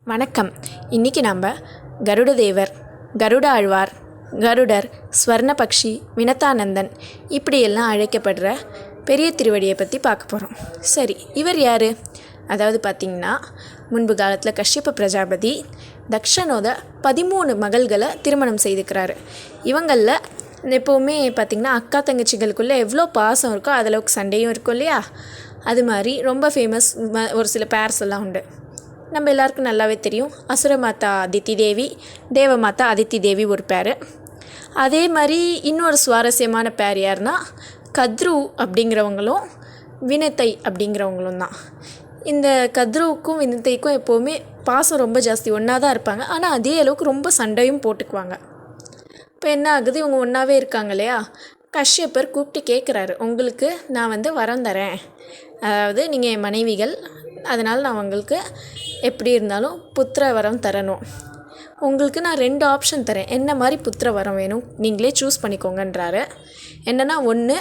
வணக்கம். இன்றைக்கி நம்ம கருடதேவர், கருட ஆழ்வார், கருடர், ஸ்வர்ணபக்ஷி, வினதானந்தன் இப்படியெல்லாம் அழைக்கப்படுற பெரிய திருவடியை பற்றி பார்க்க போகிறோம். சரி, இவர் யார்? அதாவது பார்த்திங்கன்னா, முன்பு காலத்தில் கஷ்யப பிரஜாபதி தக்ஷனோட 13 மகள்களை திருமணம் செய்துக்கிறாரு. இவங்களில் எப்போவுமே பார்த்திங்கன்னா அக்கா தங்கச்சிகளுக்குள்ளே எவ்வளோ பாசம் இருக்கோ அதளவுக்கு சண்டையும் இருக்கும் இல்லையா? அது மாதிரி ரொம்ப ஃபேமஸ் ஒரு சில பேர்ஸ் எல்லாம் உண்டு. நம்ம எல்லாருக்கும் நல்லாவே தெரியும். அசுரமாதா அதித்தி தேவி, தேவமாதா அதித்தி தேவி ஒரு பேர். அதே மாதிரி இன்னொரு சுவாரஸ்யமான பேர் யாருன்னா கத்ரு அப்படிங்கிறவங்களும் வினத்தை அப்படிங்கிறவங்களும் தான். இந்த கத்ருவுக்கும் வினத்தைக்கும் எப்போவுமே பாசம் ரொம்ப ஜாஸ்தி, ஒன்றா தான் இருப்பாங்க. ஆனால் அதே அளவுக்கு ரொம்ப சண்டையும் போட்டுக்குவாங்க. இப்போ என்ன ஆகுது, இவங்க ஒன்றாவே இருக்காங்க இல்லையா? கஷ்யப்பர் கூப்பிட்டு கேட்குறாரு, உங்களுக்கு நான் வரம் தரேன், அதாவது நீங்கள் என் மனைவிகள், அதனால் நான் உங்களுக்கு எப்படி இருந்தாலும் புத்திர வரம் தரணும். உங்களுக்கு நான் 2 ஆப்ஷன் தரேன், என்ன மாதிரி புத்திர வரம் வேணும் நீங்களே சூஸ் பண்ணிக்கோங்கன்றாரு. என்னென்னா 1,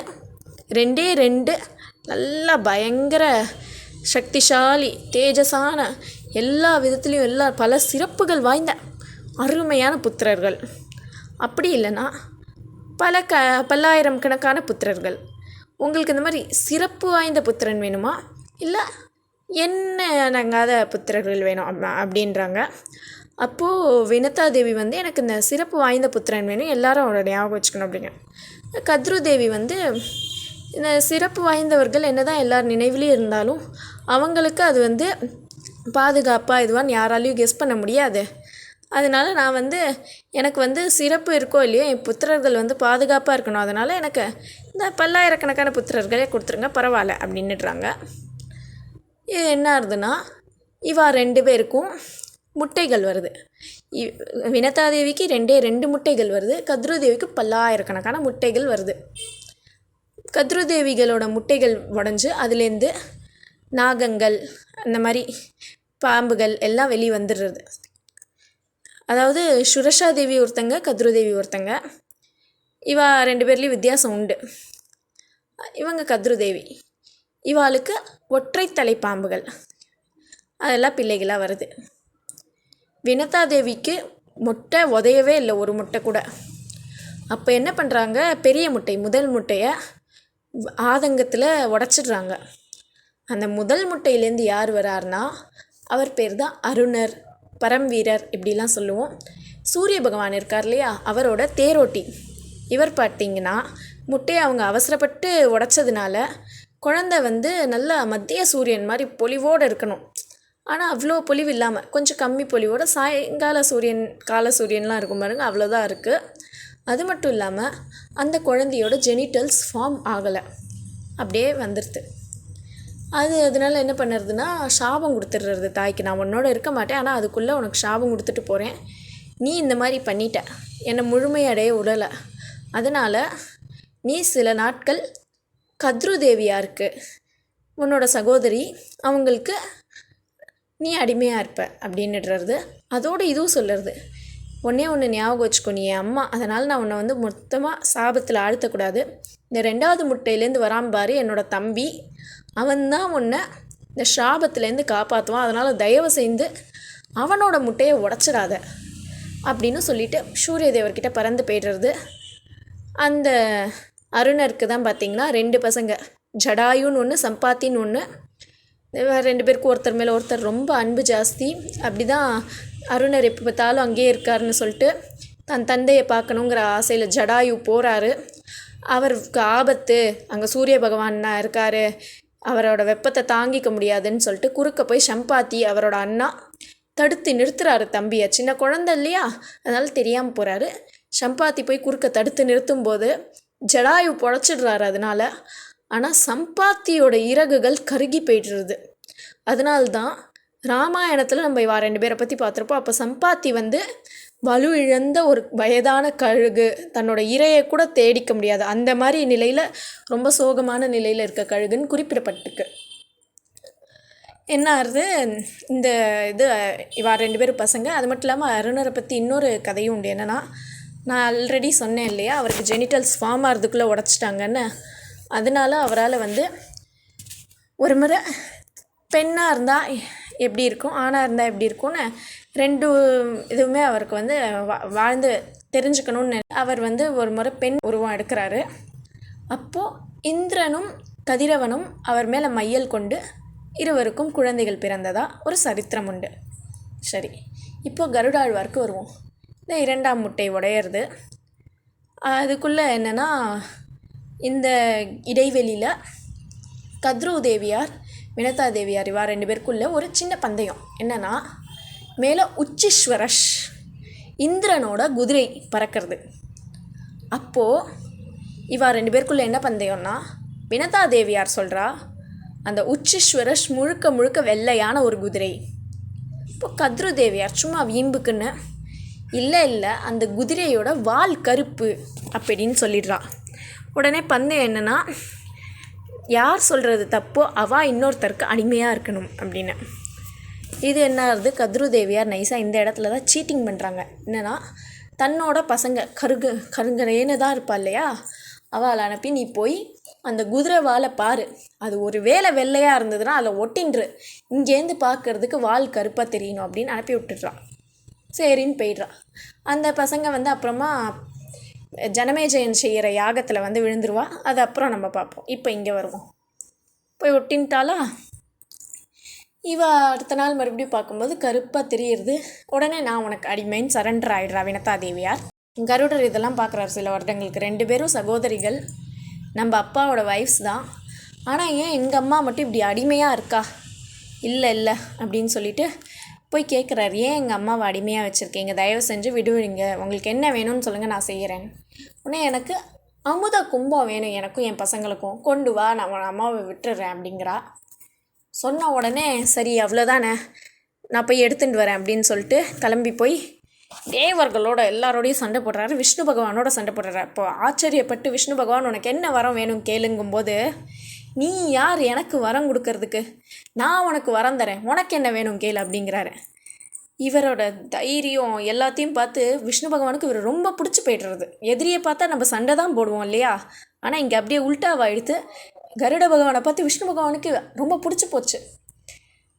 2 நல்லா பயங்கர சக்திசாலி தேஜஸான எல்லா விதத்துலேயும் பல சிறப்புகள் வாய்ந்த அருமையான புத்திரர்கள். அப்படி இல்லைன்னா பல்லாயிரம் கணக்கான புத்திரர்கள். உங்களுக்கு இந்த மாதிரி சிறப்பு வாய்ந்த புத்திரன் வேணுமா, இல்லை என்ன அடங்காத புத்திரர்கள் வேணும் அப்படின்றாங்க. அப்போது வினதாதேவி எனக்கு இந்த சிறப்பு வாய்ந்த புத்திரன் வேணும், எல்லாரும் அவரோட ஞாபகம் வச்சுக்கணும் அப்படிங்க. கத்ரு தேவி இந்த சிறப்பு வாய்ந்தவர்கள் என்ன தான் எல்லார் நினைவிலையும் இருந்தாலும் அவங்களுக்கு அது பாதுகாப்பாக இதுவான்னு யாராலையும் கெஸ் பண்ண முடியாது. அதனால் நான் எனக்கு சிறப்பு இருக்கோ இல்லையோ என் புத்திரர்கள் பாதுகாப்பாக இருக்கணும், அதனால் எனக்கு இந்த பல்லாயிரக்கணக்கான புத்திரர்களே கொடுத்துருங்க, பரவாயில்ல அப்படின்னுட்றாங்க. இது என்ன ஆகுதுன்னா, இவா 2 பேருக்கும் முட்டைகள் வருது. வினதாதேவிக்கு 2 முட்டைகள் வருது, கத்ருதேவிக்கு பல்லாயிரக்கணக்கான முட்டைகள் வருது. கத்ருதேவிகளோட முட்டைகள் உடஞ்சி அதுலேருந்து நாகங்கள், அந்த மாதிரி பாம்புகள் எல்லாம் வெளியே வந்துடுறது. அதாவது சுரஷா தேவி ஒருத்தங்க, கத்ருதேவி ஒருத்தங்க. இவா 2 பேர்லேயும் வித்தியாசம் உண்டு. இவங்க கத்ருதேவி, இவாளுக்கு ஒற்றைத்தலை பாம்புகள், அதெல்லாம் பிள்ளைகளாக வருது. வினதாதேவிக்கு முட்டை உதையவே இல்லை, ஒரு முட்டை கூட. அப்போ என்ன பண்ணுறாங்க, பெரிய முட்டை, முதல் முட்டையை ஆதங்கத்தில் உடச்சிடுறாங்க. அந்த முதல் முட்டையிலேருந்து யார் வராருனா, அவர் பேர் தான் அருணர், பரம்வீரர் இப்படிலாம் சொல்லுவோம். சூரிய பகவான் இருக்கார் இல்லையா, அவரோட தேரோட்டி. இவர் பார்த்திங்கன்னா முட்டையை அவங்க அவசரப்பட்டு உடச்சதுனால குழந்தை நல்லா மத்திய சூரியன் மாதிரி பொலிவோடு இருக்கணும். ஆனால் அவ்வளோ பொலிவு இல்லாமல் கொஞ்சம் கம்மி பொலிவோடு சாயங்கால சூரியன், கால சூரியன்லாம் இருக்கும் பாருங்க, அவ்வளோதான் இருக்குது. அது மட்டும் இல்லாமல் அந்த குழந்தையோட ஜெனிட்டல்ஸ் ஃபார்ம் ஆகலை, அப்படியே வந்துடுது. அதனால என்ன பண்ணுறதுன்னா, சாபம் கொடுத்துடுறது தாய்க்கு. நான் உன்னோட இருக்க மாட்டேன், ஆனால் அதுக்குள்ளே உனக்கு சாபம் கொடுத்துட்டு போகிறேன், நீ இந்த மாதிரி பண்ணிட்ட, என்னை முழுமையடைய விடலை, அதனால் நீ சில நாட்கள் கத்ருதேவியாருக்கு, உன்னோட சகோதரி, அவங்களுக்கு நீ அடிமையாக இருப்ப அப்படின்னுடுறது. அதோடு இதுவும் சொல்லுறது, ஒன்று ஞாபகம் வச்சுக்கோ, நீ என் அம்மா, அதனால் நான் உன்னை மொத்தமாக சாபத்தில் ஆழ்த்தக்கூடாது. இந்த 2வது முட்டையிலேருந்து வராம்பாரு என்னோடய தம்பி, அவன்தான் உன்னை இந்த சாபத்துலேருந்து காப்பாற்றுவான், அதனால் தயவு செய்து அவனோட முட்டையை உடச்சிடாத அப்படின்னு சொல்லிவிட்டு சூரியதேவர்கிட்ட பறந்து போய்டுறது. அந்த அருணருக்கு தான் பார்த்திங்கன்னா 2 பசங்க, ஜடாயுன்னு ஒன்று, சம்பாத்தின்னு ஒன்று. 2 பேருக்கும் ஒருத்தர் மேலே ஒருத்தர் ரொம்ப அன்பு ஜாஸ்தி. அப்படி தான் அருணர் எப்போ பார்த்தாலும் அங்கேயே இருக்காருன்னு சொல்லிட்டு தன் தந்தையை பார்க்கணுங்கிற ஆசையில் ஜடாயு போகிறாரு. அவருக்கு ஆபத்து, அங்கே சூரிய பகவான் இருக்கார், அவரோட வெப்பத்தை தாங்கிக்க முடியாதுன்னு சொல்லிட்டு குறுக்க போய் சம்பாத்தி அவரோட அண்ணா தடுத்து நிறுத்துறாரு தம்பியை. சின்ன குழந்தை இல்லையா, அதனால் தெரியாமல் போகிறாரு. சம்பாத்தி போய் குறுக்க தடுத்து நிறுத்தும்போது ஜடாயு பொழைச்சிடுறாரு அதனால். ஆனால் சம்பாத்தியோட இறகுகள் கருகி போய்டுறது. அதனால்தான் ராமாயணத்தில் நம்ம இவா 2 பேரை பற்றி பார்த்துருப்போம். அப்போ சம்பாத்தி வலு இழந்த ஒரு வயதான கழுகு, தன்னோட இரையை கூட தேடிக்க முடியாது, அந்த மாதிரி நிலையில், ரொம்ப சோகமான நிலையில் இருக்க கழுகுன்னு குறிப்பிடப்பட்டிருக்கு. என்ன ஆகுது, இந்த இவா 2 பேரும் பசங்க. அது மட்டும் இல்லாமல் அருணரை பற்றி இன்னொரு கதையும் உண்டு. என்னென்னா, நான் ஆல்ரெடி சொன்னேன் இல்லையா, அவருக்கு ஜெனிட்டல்ஸ் ஃபார்ம் ஆகிறதுக்குள்ளே உடச்சிட்டாங்கன்னு. அதனால் அவரால் ஒரு முறை பெண்ணாக இருந்தால் எப்படி இருக்கும், ஆணாக இருந்தால் எப்படி இருக்கும்னு ரெண்டு இதுவுமே அவருக்கு வந்து வாழ்ந்து தெரிஞ்சுக்கணும்னு அவர் வந்து ஒரு முறை பெண் உருவம் எடுக்கிறாரு. அப்போது இந்திரனும் கதிரவனும் அவர் மேலே மையல் கொண்டு இருவருக்கும் குழந்தைகள் பிறந்ததா ஒரு சரித்திரம் உண்டு. சரி, இப்போது கருடாழ்வார்க்கு வருவோம். இந்த 2ஆம் முட்டை உடையிறது. அதுக்குள்ளே என்னென்னா, இந்த இடைவெளியில் கத்ரு தேவியார் வினதா தேவியார் இவா 2 பேருக்குள்ளே ஒரு சின்ன பந்தயம். என்னென்னா, மேலே உச்சிஸ்வரஷ் இந்திரனோட குதிரை பறக்கிறது. அப்போது இவா 2 பேருக்குள்ளே என்ன பந்தயம்னா, வினதா தேவியார் சொல்கிறா அந்த உச்சிஸ்வரஷ் முழுக்க முழுக்க வெள்ளையான ஒரு குதிரை. இப்போ கத்ரு தேவியார் சும்மா வீம்புக்குன்னு இல்லை அந்த குதிரையோட வால் கருப்பு அப்படின்னு சொல்லிடுறா. உடனே பந்தயம் என்னென்னா, யார் சொல்கிறது தப்போ அவள் இன்னொருத்தருக்கு அடிமையாக இருக்கணும் அப்படின்னு. இது என்ன ஆகுது, கத்ரு தேவியார் நைஸாக இந்த இடத்துல தான் சீட்டிங் பண்ணுறாங்க. என்னென்னா, தன்னோட பசங்க கருங்கரேன்னு தான் இருப்பா இல்லையா, அவளை அனுப்பி நீ போய் அந்த குதிரை வாலை பாரு, அது ஒரு வேளை வெள்ளையாக இருந்ததுன்னா அதில் ஒட்டின்று இங்கேருந்து பார்க்கறதுக்கு வால் கருப்பாக தெரியணும் அப்படின்னு அனுப்பி விட்டுடுறான். சரின்னு போயிடுறா. அந்த பசங்க வந்து அப்புறமா ஜனமேஜயன் செய்கிற யாகத்தில் வந்து விழுந்துருவா. அது அப்புறம் நம்ம பார்ப்போம். இப்போ இங்கே வருவோம். போய் ஒட்டின்ட்டாலா, இவ அடுத்த நாள் மறுபடியும் பார்க்கும்போது கருப்பாக தெரியுது. உடனே நான் உனக்கு அடிமைன்னு சரண்டர் ஆகிடுறா வினதா தேவியார். கருடர் இதெல்லாம் பார்க்குறாரு சில வருடங்களுக்கு. 2 பேரும் சகோதரிகள், நம்ம அப்பாவோட வைஃப்ஸ் தான். ஆனால் ஏன் எங்கள் அம்மா மட்டும் இப்படி அடிமையாக இருக்கா? இல்லை அப்படின்னு சொல்லிட்டு போய் கேட்குறாரு, ஏன் எங்கள் அம்மாவை அடிமையாக வச்சுருக்கீங்க, தயவு செஞ்சு விடுவீங்க, உங்களுக்கு என்ன வேணும்னு சொல்லுங்கள், நான் செய்கிறேன். உடனே எனக்கு அமுத கும்பம் வேணும், எனக்கும் என் பசங்களுக்கும், கொண்டு வா, நான் உன் அம்மாவை விட்டுடுறேன் அப்படிங்கிறா. சொன்ன உடனே சரி அவ்வளோதானே, நான் போய் எடுத்துகிட்டு வரேன் அப்படின்னு சொல்லிட்டு கிளம்பி போய் தேவர்களோட எல்லாரோடையும் சண்டை போடுறாரு. விஷ்ணு பகவானோட சண்டை போடுறாரு. அப்போ ஆச்சரியப்பட்டு விஷ்ணு பகவான் உனக்கு என்ன வரம் வேணும் கேளுங்கும்போது, நீ யார் எனக்கு வரம் கொடுக்கறதுக்கு, நான் உனக்கு வரம் தரேன், உனக்கு என்ன வேணும் கேளு அப்படிங்கிறாரு. இவரோட தைரியம் எல்லாத்தையும் பார்த்து விஷ்ணு பகவானுக்கு இவர் ரொம்ப பிடிச்சி போய்டுறது. எதிரியை பார்த்தா நம்ம சண்டை தான் போடுவோம் இல்லையா, ஆனால் இங்கே அப்படியே உல்ட்டாவா எடுத்து கருட பகவானை பார்த்து விஷ்ணு பகவானுக்கு ரொம்ப பிடிச்சி போச்சு.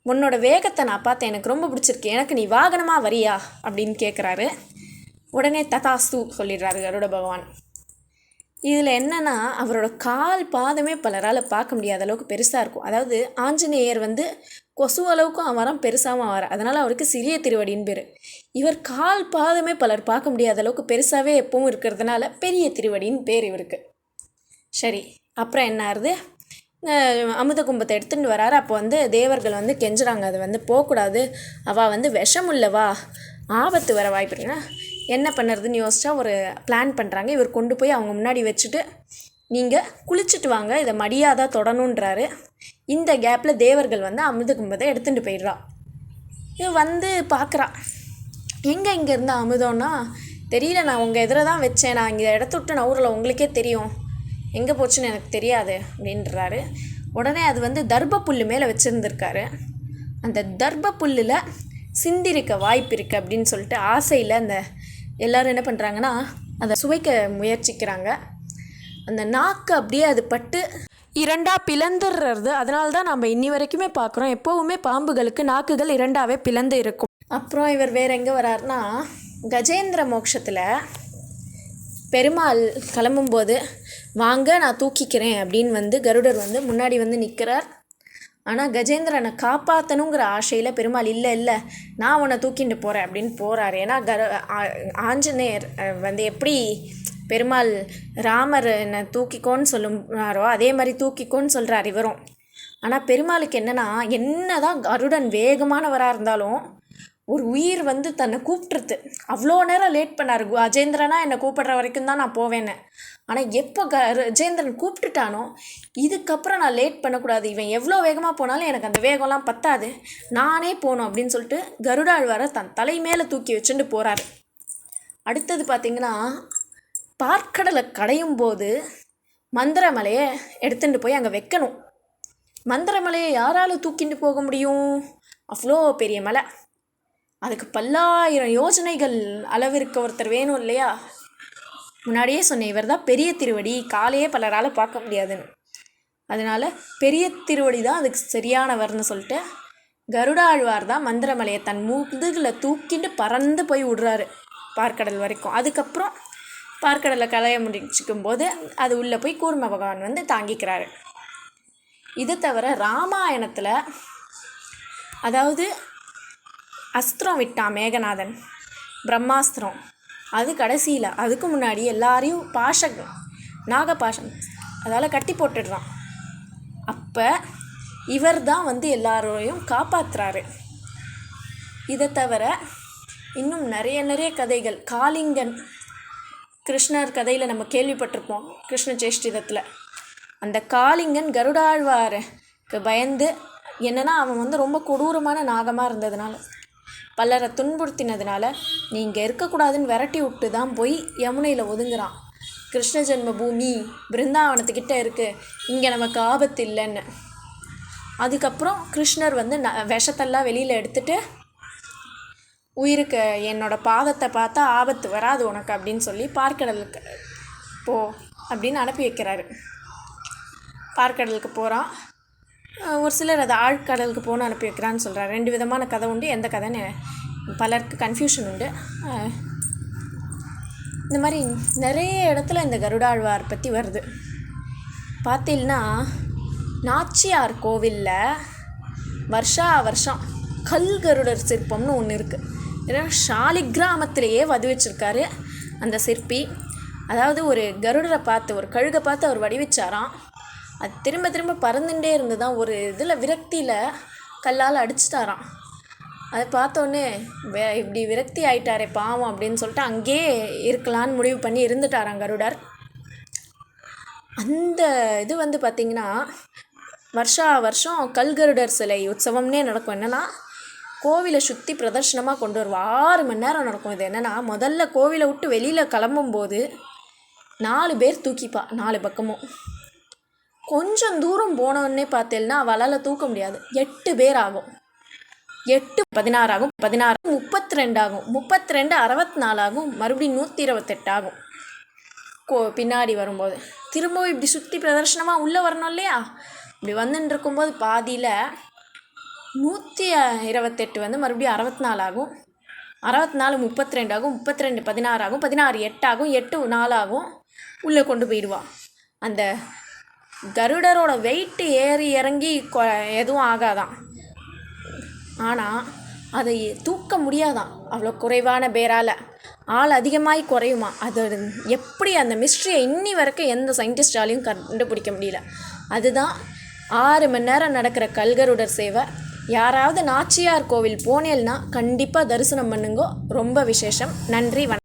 உன்னோட வேகத்தை நான் பார்த்தேன், எனக்கு ரொம்ப பிடிச்சிருக்கு, எனக்கு நீ வாகனமாக வரியா அப்படின்னு கேட்குறாரு. உடனே ததாஸ்து சொல்லிடுறாரு கருட பகவான். இதில் என்னென்னா, அவரோட கால் பாதமே பலரால் பார்க்க முடியாத அளவுக்கு பெருசாக இருக்கும். அதாவது ஆஞ்சநேயர் வந்து கொசு அளவுக்கும் அவராம் பெருசாகவும் ஆவார், அதனால் அவருக்கு சிறிய திருவடின்னு பேர். இவர் கால் பாதமே பலர் பார்க்க முடியாத அளவுக்கு பெருசாகவே எப்பவும் இருக்கிறதுனால பெரிய திருவடின்னு பேர் இவருக்கு. சரி, அப்புறம் என்ன ஆகுது, அமுத கும்பத்தை எடுத்துகிட்டு வராரு. அப்போ வந்து தேவர்கள் வந்து கெஞ்சுறாங்க, அது வந்து போகக்கூடாது, அவள் வந்து விஷம் உள்ளவா, ஆபத்து வர வாய்ப்பு இருக்குன்னா என்ன பண்ணுறதுன்னு யோசிச்சா ஒரு பிளான் பண்ணுறாங்க. இவர் கொண்டு போய் அவங்க முன்னாடி வச்சுட்டு நீங்கள் குளிச்சுட்டு வாங்க, இதை மடியாதான் தொடணுன்றாரு. இந்த கேப்பில் தேவர்கள் வந்து அமுத கும்பத்தை எடுத்துகிட்டு போயிடுறா. இது வந்து பார்க்குறா, எங்கே இங்கே இருந்தால் அமுதம்னா தெரியல, நான் உங்கள் எதிர தான் வச்சேன், நான் இங்கே இடத்த விட்டு நவுரில், உங்களுக்கே தெரியும், எங்கே போச்சுன்னு எனக்கு தெரியாது அப்படின்றாரு. உடனே அது வந்து தர்ப புல் மேலே வச்சுருந்துருக்காரு. அந்த தர்ப புல்லில் சிந்திருக்க வாய்ப்பு இருக்குது அப்படின்னு சொல்லிட்டு ஆசையில் அந்த எல்லோரும் என்ன பண்ணுறாங்கன்னா அதை சுவைக்க முயற்சிக்கிறாங்க. அந்த நாக்கு அப்படியே அது பட்டு 2ஆக பிளந்துடுறது. அதனால தான் நம்ம இன்னி வரைக்குமே பார்க்குறோம், எப்போவுமே பாம்புகளுக்கு நாக்குகள் 2ஆகவே பிளந்து இருக்கும். அப்புறம் இவர் வேறு எங்கே வராருன்னா, கஜேந்திர மோட்சத்தில் பெருமாள் கிளம்பும்போது வாங்க நான் தூக்கிக்கிறேன் அப்படின்னு வந்து கருடர் வந்து முன்னாடி வந்து நிற்கிறார். ஆனால் கஜேந்திரனை காப்பாற்றணுங்கிற ஆசையில் பெருமாள் இல்லை நான் உன்னை தூக்கிட்டு போகிறேன் அப்படின்னு போகிறார். ஏன்னா ஆஞ்சநேயர் வந்து எப்படி பெருமாள் ராமர் என்னை தூக்கிக்கோன்னு சொல்லுறாரோ அதே மாதிரி தூக்கிக்கோன்னு சொல்கிறார் இவரும். ஆனால் பெருமாளுக்கு என்ன தான் கருடன் வேகமானவராக இருந்தாலும் ஒரு உயிர் வந்து தன்னை கூப்பிட்டுருது. அவ்வளோ நேரம் லேட் பண்ணார், கஜேந்திரனா என்னை கூப்பிடுற வரைக்கும் தான் நான் போவேன்னு. ஆனால் எப்போ கஜேந்திரன் கூப்பிட்டுட்டானோ இதுக்கப்புறம் நான் லேட் பண்ணக்கூடாது, இவன் எவ்வளோ வேகமாக போனாலும் எனக்கு அந்த வேகம்லாம் பத்தாது, நானே போகணும் அப்படின்னு சொல்லிட்டு கருடாழ்வாரை தன் தலை மேலே தூக்கி வச்சுட்டு போகிறாரு. அடுத்தது பார்த்திங்கன்னா, பார்க்கடலை கடையும் போது மந்திரமலையை எடுத்துகிட்டு போய் அங்கே வைக்கணும். மந்திரமலையை யாரால் தூக்கிட்டு போக முடியும், அவ்வளோ பெரிய மலை, அதுக்கு பல்லாயிரம் யோஜனைகள் அளவிற்கு ஒருத்தர் வேணும் இல்லையா. முன்னாடியே சொன்னேன், இவர் தான் பெரிய திருவடி, காலையே பலரால் பார்க்க முடியாதுன்னு. அதனால் பெரிய திருவடி தான் அதுக்கு சரியானவர்னு சொல்லிட்டு கருடாழ்வார் தான் மந்திரமலையை தன் முதுகில் தூக்கிட்டு பறந்து போய் விடுறாரு பார்க்கடல் வரைக்கும். அதுக்கப்புறம் பார்க்கடலை கலைய முடிச்சுக்கும் போது அது உள்ளே போய் கூர்ம பகவான் வந்து தாங்கிக்கிறாரு. இது தவிர ராமாயணத்தில் அதாவது அஸ்திரம் விட்டான் மேகநாதன், பிரம்மாஸ்திரம். அது கடைசியில் அதுக்கு முன்னாடி எல்லாரையும் நாகபாஷம் அதால் கட்டி போட்டுடுறான். அப்போ இவர் தான் வந்து எல்லாரையும் காப்பாற்றுறாரு. இதை தவிர இன்னும் நிறைய கதைகள். காளிங்கன் கிருஷ்ணர் கதையில் நம்ம கேள்விப்பட்டிருப்போம், கிருஷ்ண சேஷ்டிதத்தில். அந்த காளிங்கன் கருடாழ்வாருக்கு பயந்து, என்னென்னா அவன் வந்து ரொம்ப கொடூரமான நாகமாக இருந்ததுனால, பலரை துன்புறுத்தினதுனால நீ இங்கே இருக்கக்கூடாதுன்னு விரட்டி விட்டு தான் போய் யமுனையில் ஒதுங்குறான். கிருஷ்ண ஜென்ம பூமி பிருந்தாவனத்துக்கிட்ட இருக்குது, இங்கே நமக்கு ஆபத்து இல்லைன்னு. அதுக்கப்புறம் கிருஷ்ணர் வந்து விஷத்தெல்லாம் வெளியில் எடுத்துகிட்டு, உயிருக்கு என்னோட பாதத்தை பார்த்தா ஆபத்து வராது உனக்கு அப்படின்னு சொல்லி பார்க்கடலுக்கு போ அப்படின்னு அனுப்பி வைக்கிறாரு. பார்க்கடலுக்கு போகிறான். ஒரு சிலர் அதை ஆழ்கடலுக்கு போகணும் அனுப்பி வைக்கிறான்னு சொல்கிறார். 2 விதமான கதை உண்டு. எந்த கதைன்னு பலருக்கு கன்ஃபியூஷன் உண்டு. இந்த மாதிரி நிறைய இடத்துல இந்த கருடாழ்வார் பற்றி வருது. பார்த்தீங்கன்னா நாச்சியார் கோவிலில் வருஷம் கல்கருடர் சிற்பம்னு ஒன்று இருக்குது. ஏன்னா ஷாலிகிராமத்திலேயே வடிவச்சிருக்காரு அந்த சிற்பி. அதாவது ஒரு கருடரை பார்த்து, ஒரு கழுகை பார்த்து அவர் வடிவச்சாராம். அது திரும்ப பறந்துட்டே இருந்து தான் ஒரு இதில் விரக்தியில் கல்லால் அடிச்சுட்டாராம். அதை பார்த்தோன்னே இப்படி விரக்தி ஆயிட்டாரே பாவம் அப்படின்னு சொல்லிட்டு அங்கேயே இருக்கலான்னு முடிவு பண்ணி இருந்துட்டாராம் கருடர். அந்த இது வந்து பார்த்திங்கன்னா வருஷம் கல்கருடர் சிலை உற்சவம்னே நடக்கும். என்னென்னா கோவிலை சுற்றி பிரதர்ஷனமாக கொண்டு வருவோம். 6 மணி நேரம் நடக்கும். இது என்னென்னா முதல்ல கோவிலை விட்டு வெளியில் கிளம்பும்போது 4 பேர் தூக்கிப்பா 4 பக்கமும். கொஞ்சம் தூரம் போனோடனே பார்த்தேன்னா அவளால் தூக்க முடியாது. 8 பேர் ஆகும். 8 16 ஆகும், 16 32 ஆகும், 32 64 ஆகும், மறுபடியும் 128 ஆகும். பின்னாடி வரும்போது திரும்பவும் இப்படி சுற்றி பிரதர்ஷனமாக உள்ளே வரணும் இல்லையா? இப்படி வந்துட்டு இருக்கும்போது பாதியில் 128 வந்து மறுபடியும் 64 ஆகும், 64 32 ஆகும், 32 16 ஆகும், 16 8 ஆகும், 8 4 ஆகும். உள்ளே கொண்டு போயிடுவான். அந்த கருடரோட வெயிட்டு ஏறி இறங்கி எதுவும் ஆகாதான். ஆனால் அதை தூக்க முடியாதான் அவ்வளோ குறைவான பேரால். ஆள் அதிகமாகி குறையுமா. அது எப்படி அந்த மிஸ்ட்ரியை இன்னி வரைக்கும் எந்த சயின்டிஸ்டாலையும் கண்டுபிடிக்க முடியல. அதுதான் 6 மணி நேரம் நடக்கிற கல்கருடர் சேவை. யாராவது நாச்சியார் கோவில் போனேல்னா கண்டிப்பாக தரிசனம் பண்ணுங்கோ. ரொம்ப விசேஷம். நன்றி, வணக்கம்.